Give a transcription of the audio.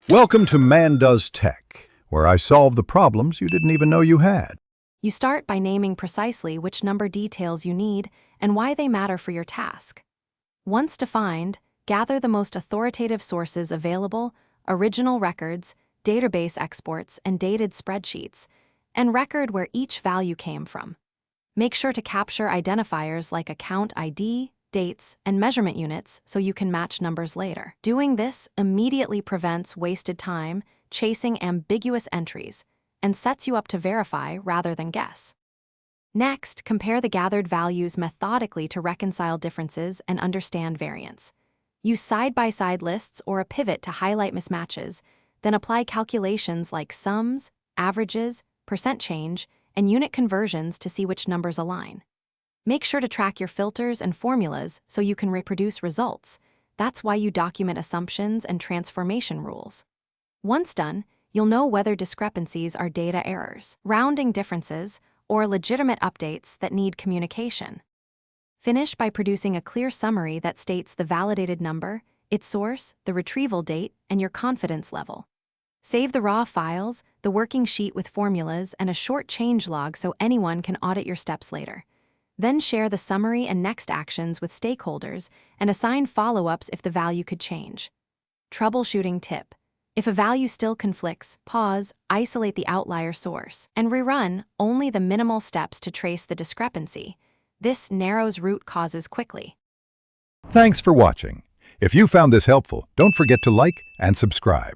Welcome to Man Does Tech, where I solve the problems you didn't even know you had. You start by naming precisely which number details you need and why they matter for your task. Once defined, gather the most authoritative sources available, original records, database exports, and dated spreadsheets, and record where each value came from. Make sure to capture identifiers like account ID, dates, and measurement units so you can match numbers later. Doing this immediately prevents wasted time chasing ambiguous entries and sets you up to verify rather than guess. Next, compare the gathered values methodically to reconcile differences and understand variance. Use side-by-side lists or a pivot to highlight mismatches, then apply calculations like sums, averages, percent change, and unit conversions to see which numbers align. Make sure to track your filters and formulas so you can reproduce results. That's why you document assumptions and transformation rules. Once done, you'll know whether discrepancies are data errors, rounding differences, or legitimate updates that need communication. Finish by producing a clear summary that states the validated number, its source, the retrieval date, and your confidence level. Save the raw files, the working sheet with formulas, and a short change log so anyone can audit your steps later. Then share the summary and next actions with stakeholders and assign follow-ups if the value could change. Troubleshooting tip. If a value still conflicts, pause, isolate the outlier source, and rerun only the minimal steps to trace the discrepancy. This narrows root causes quickly. Thanks for watching. If you found this helpful, don't forget to like and subscribe.